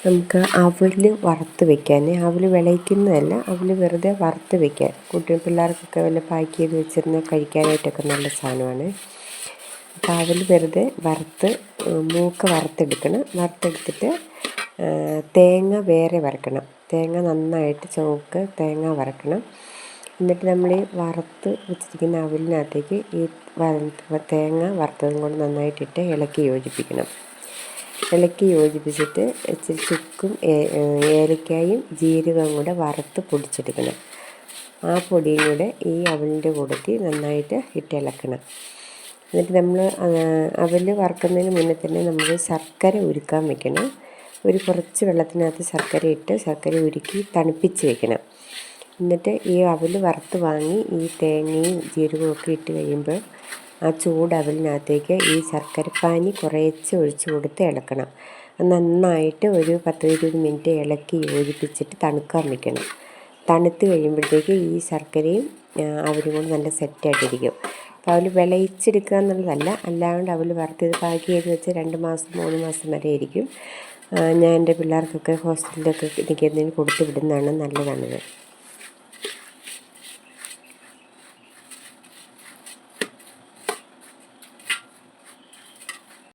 നമുക്ക് അവൽ വറുത്ത് വെക്കാൻ, അവൽ വിളയിക്കുന്നതല്ല, അവൽ വെറുതെ വറുത്ത് വെക്കാൻ പിള്ളേർക്കൊക്കെ വല്ല പാക്ക് ചെയ്ത് വെച്ചിരുന്ന് കഴിക്കാനായിട്ടൊക്കെ നല്ല സാധനമാണ്. അപ്പോൾ അവൽ വെറുതെ മൂക്ക വറുത്തെടുത്തിട്ട് തേങ്ങ വേറെ വറക്കണം. തേങ്ങ നന്നായിട്ട് തേങ്ങ വറക്കണം. എന്നിട്ട് നമ്മൾ ഈ വറുത്ത് വെച്ചിരിക്കുന്ന അവലിനകത്തേക്ക് ഈ തേങ്ങ വറുത്തതും കൂടെ നന്നായിട്ടിട്ട് ഇളക്കി യോജിപ്പിച്ചിട്ട് ഇച്ചിരി ചുക്കും ഏലക്കായും ജീരകവും കൂടെ വറുത്ത് പൊടിച്ചെടുക്കണം. ആ പൊടിയും കൂടെ ഈ അവലിൻ്റെ കൂടത്തിൽ നന്നായിട്ട് ഇളക്കണം. എന്നിട്ട് നമ്മൾ അവൽ വറുക്കുന്നതിന് മുന്നേ തന്നെ നമ്മൾ ശർക്കര ഉരുക്കാൻ വെക്കണം. കുറച്ച് വെള്ളത്തിനകത്ത് ശർക്കര ഉരുക്കി തണുപ്പിച്ച് വെക്കണം. എന്നിട്ട് ഈ അവൽ വറുത്ത് വാങ്ങി ഈ തേങ്ങയും ജീരകവും ഒക്കെ ഇട്ട് കഴിയുമ്പോൾ ആ ചൂട് അവലിനകത്തേക്ക് ഈ ശർക്കരപ്പാനി കുറേശ്ശെ ഒഴിച്ച് കൊടുത്ത് ഇളക്കണം. നന്നായിട്ട് ഒരു 10-20 മിനിറ്റ് ഇളക്കി യോജിപ്പിച്ചിട്ട് തണുക്കാൻ വെക്കണം. തണുത്ത് കഴിയുമ്പോഴത്തേക്ക് ഈ ശർക്കരയും അവലും കൂടെ നല്ല സെറ്റായിട്ടിരിക്കും. അപ്പോൾ അവൽ വിളയിച്ചെടുക്കുക എന്നുള്ളതല്ല, അല്ലാണ്ട് അവൽ വറുത്ത് പാക്ക് ചെയ്ത് വെച്ച് 2 മാസം 3 മാസം വരെ ഇരിക്കും. ഞാൻ എൻ്റെ പിള്ളേർക്കൊക്കെ ഹോസ്റ്റലിലൊക്കെ നിൽക്കുന്നതിന് കൊടുത്ത് വിടുന്നതാണ് നല്ലതാണിത്.